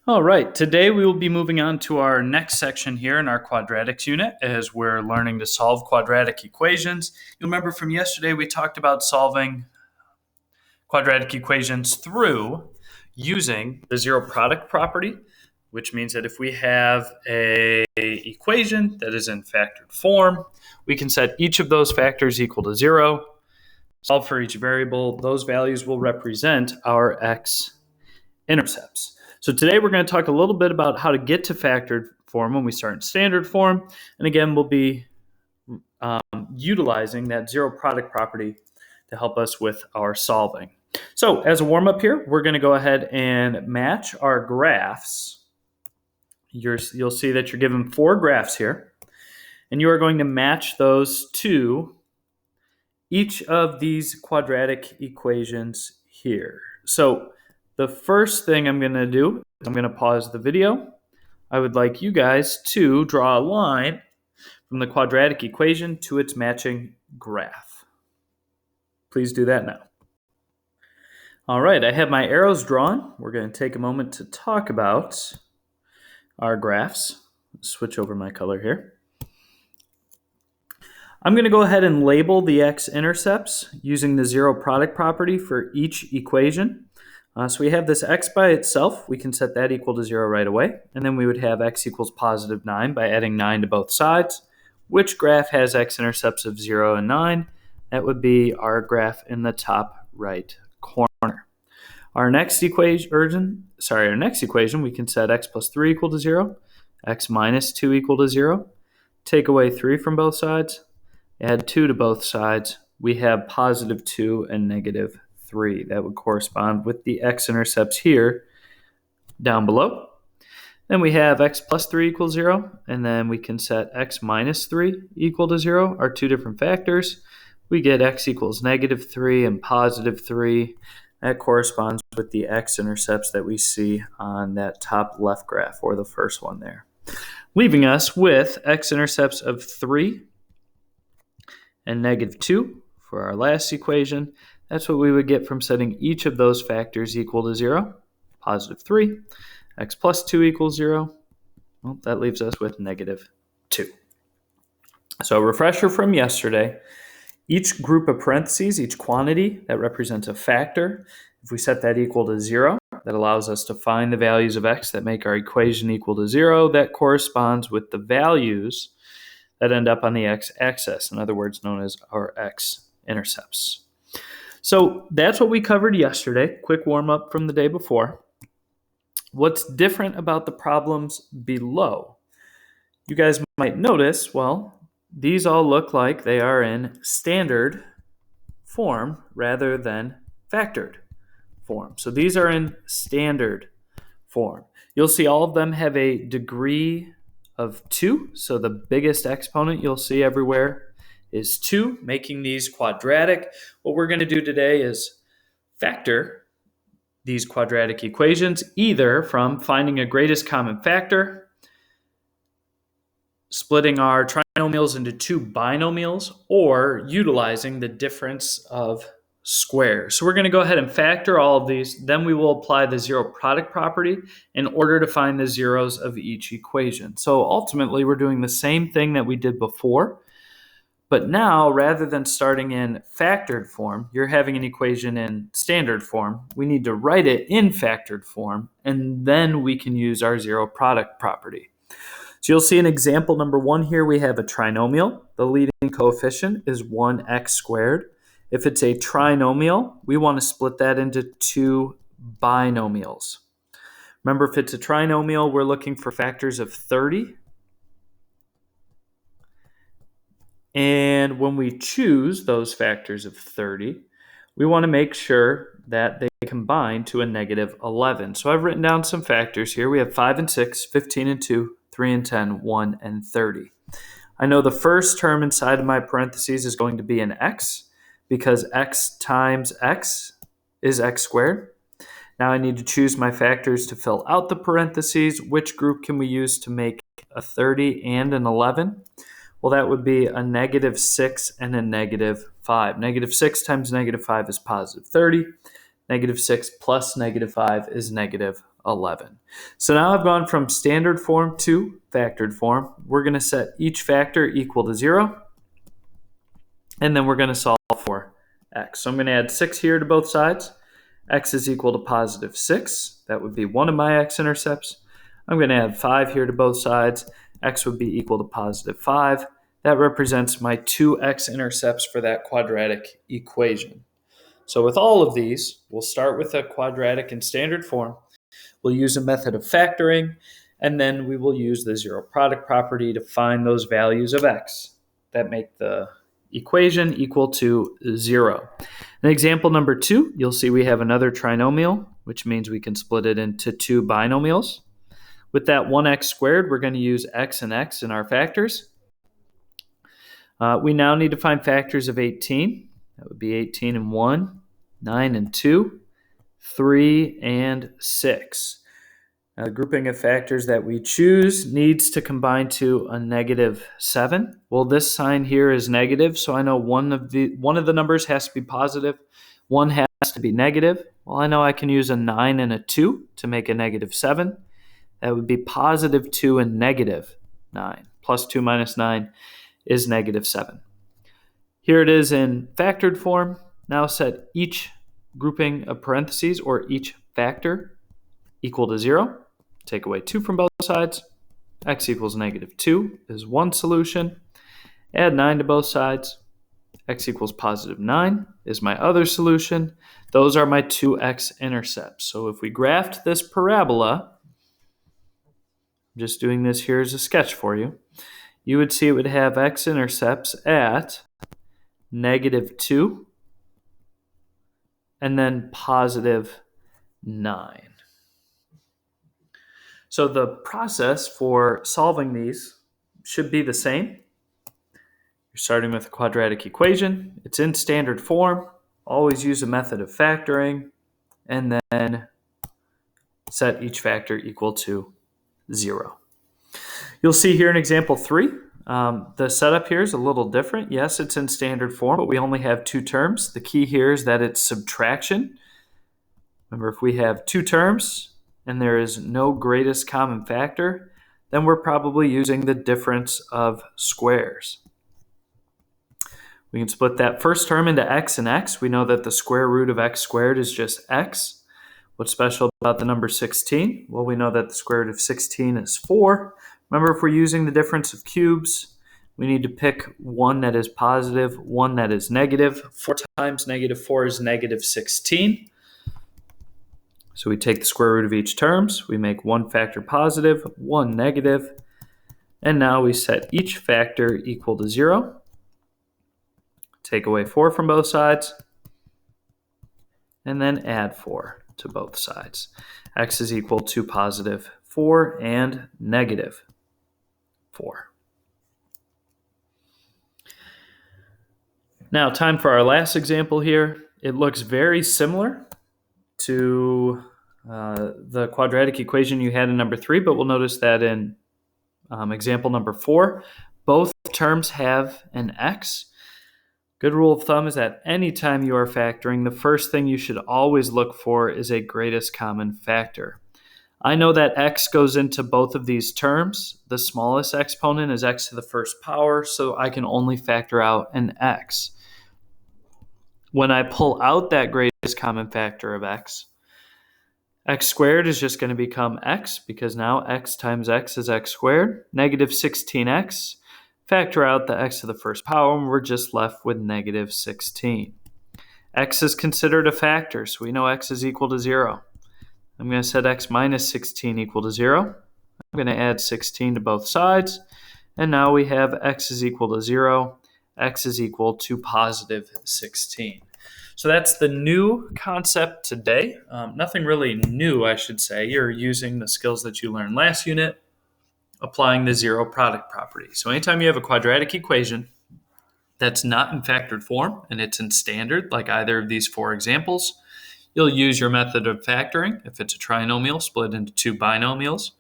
All right, today we will be moving on to our next section here in our quadratics unit as we're learning to solve quadratic equations. You'll remember from yesterday we talked about solving quadratic equations through using the zero product property, which means that if we have an equation that is in factored form, we can set each of those factors equal to 0, solve for each variable. Those values will represent our x-intercepts. So today we're going to talk a little bit about how to get to factored form when we start in standard form. And again, we'll be utilizing that zero product property to help us with our solving. So as a warm-up here, we're going to go ahead and match our graphs. You'll see that you're given 4 graphs here. And you are going to match those to each of these quadratic equations here. So the first thing I'm going to do is I'm going to pause the video. I would like you guys to draw a line from the quadratic equation to its matching graph. Please do that now. All right, I have my arrows drawn. We're going to take a moment to talk about our graphs. Switch over my color here. I'm going to go ahead and label the x-intercepts using the zero product property for each equation. So we have this x by itself. We can set that equal to 0 right away. And then we would have x equals positive 9 by adding 9 to both sides. Which graph has x-intercepts of 0 and 9? That would be our graph in the top right corner. Our next equation, we can set x plus 3 equal to 0, x minus 2 equal to 0. Take away 3 from both sides. Add 2 to both sides. We have positive 2 and negative 3. That would correspond with the x-intercepts here down below. Then we have x plus 3 equals 0, and then we can set x minus 3 equal to 0, our two different factors. We get x equals negative 3 and positive 3. That corresponds with the x-intercepts that we see on that top left graph, or the first one there. Leaving us with x-intercepts of 3 and negative 2 for our last equation. That's what we would get from setting each of those factors equal to 0. Positive 3, x plus 2 equals 0. Well, that leaves us with negative 2. So a refresher from yesterday, each group of parentheses, each quantity that represents a factor, if we set that equal to 0, that allows us to find the values of x that make our equation equal to 0. That corresponds with the values that end up on the x-axis, in other words, known as our x-intercepts. So that's what we covered yesterday. Quick warm-up from the day before. What's different about the problems below? You guys might notice, well, these all look like they are in standard form rather than factored form. So these are in standard form. You'll see all of them have a degree of 2. So the biggest exponent you'll see everywhere is 2, making these quadratic. What we're going to do today is factor these quadratic equations either from finding a greatest common factor, splitting our trinomials into 2 binomials, or utilizing the difference of squares. So we're going to go ahead and factor all of these. Then we will apply the zero product property in order to find the zeros of each equation. So ultimately, we're doing the same thing that we did before. But now, rather than starting in factored form, you're having an equation in standard form. We need to write it in factored form, and then we can use our zero product property. So you'll see in example number 1 here, we have a trinomial. The leading coefficient is 1x squared. If it's a trinomial, we want to split that into 2 binomials. Remember, if it's a trinomial, we're looking for factors of 30. And when we choose those factors of 30, we want to make sure that they combine to a negative 11. So I've written down some factors here. We have 5 and 6, 15 and 2, 3 and 10, 1 and 30. I know the first term inside of my parentheses is going to be an x, because x times x is x squared. Now I need to choose my factors to fill out the parentheses. Which group can we use to make a 30 and an 11? Well, that would be a negative 6 and a negative 5. Negative 6 times negative 5 is positive 30. Negative 6 plus negative 5 is negative 11. So now I've gone from standard form to factored form. We're going to set each factor equal to 0, and then we're going to solve for x. So I'm going to add 6 here to both sides. X is equal to positive 6. That would be one of my x-intercepts. I'm going to add 5 here to both sides. X would be equal to positive 5. That represents my two x-intercepts for that quadratic equation. So with all of these, we'll start with a quadratic in standard form. We'll use a method of factoring, and then we will use the zero product property to find those values of x that make the equation equal to 0. In example number 2, you'll see we have another trinomial, which means we can split it into two binomials. With that 1x squared, we're going to use x and x in our factors. We now need to find factors of 18. That would be 18 and 1, 9 and 2, 3 and 6. Now, the grouping of factors that we choose needs to combine to a negative 7. Well, this sign here is negative, so I know one of the numbers has to be positive, one has to be negative. Well, I know I can use a 9 and a 2 to make a negative 7. That would be positive 2 and negative 9. Plus 2 minus 9 is negative 7. Here it is in factored form. Now set each grouping of parentheses or each factor equal to 0. Take away 2 from both sides. X equals negative 2 is one solution. Add 9 to both sides. X equals positive 9 is my other solution. Those are my two x-intercepts. So if we graphed this parabola, I'm just doing this here as a sketch for you, you would see it would have x-intercepts at negative 2 and then positive 9. So the process for solving these should be the same. You're starting with a quadratic equation. It's in standard form. Always use a method of factoring, and then set each factor equal to 0. You'll see here in example 3, the setup here is a little different. Yes, it's in standard form, but we only have two terms. The key here is that it's subtraction. Remember, if we have two terms and there is no greatest common factor, then we're probably using the difference of squares. We can split that first term into x and x. We know that the square root of x squared is just x. What's special about the number 16? Well, we know that the square root of 16 is 4. Remember, if we're using the difference of cubes, we need to pick one that is positive, one that is negative. 4 times negative 4 is negative 16. So we take the square root of each terms. We make one factor positive, one negative. And now we set each factor equal to 0. Take away 4 from both sides. And then add 4 to both sides. X is equal to positive 4 and negative 4. Now, time for our last example here. It looks very similar to the quadratic equation you had in number 3, but we'll notice that in example number 4, both terms have an x. Good rule of thumb is that anytime you are factoring, the first thing you should always look for is a greatest common factor. I know that x goes into both of these terms. The smallest exponent is x to the first power, so I can only factor out an x. When I pull out that greatest common factor of x squared is just going to become x, because now x times x is x squared. Negative 16x. Factor out the x to the first power, and we're just left with negative 16. X is considered a factor, so we know x is equal to 0. I'm going to set x minus 16 equal to 0. I'm going to add 16 to both sides, and now we have x is equal to 0. X is equal to positive 16. So that's the new concept today. Nothing really new, I should say. You're using the skills that you learned last unit, applying the zero product property. So anytime you have a quadratic equation that's not in factored form and it's in standard, like either of these 4 examples, you'll use your method of factoring. If it's a trinomial, split into two binomials.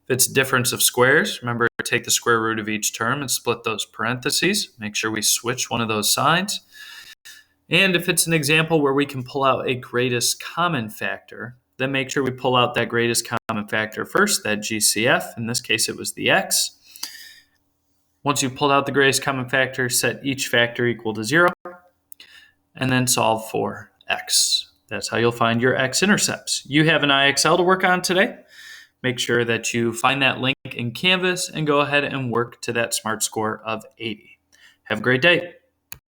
If it's difference of squares, remember, take the square root of each term and split those parentheses. Make sure we switch one of those signs. And if it's an example where we can pull out a greatest common factor, then make sure we pull out that greatest common factor first, that GCF. In this case, it was the x. Once you've pulled out the greatest common factor, set each factor equal to 0, and then solve for x. That's how you'll find your x-intercepts. You have an IXL to work on today. Make sure that you find that link in Canvas and go ahead and work to that SMART score of 80. Have a great day.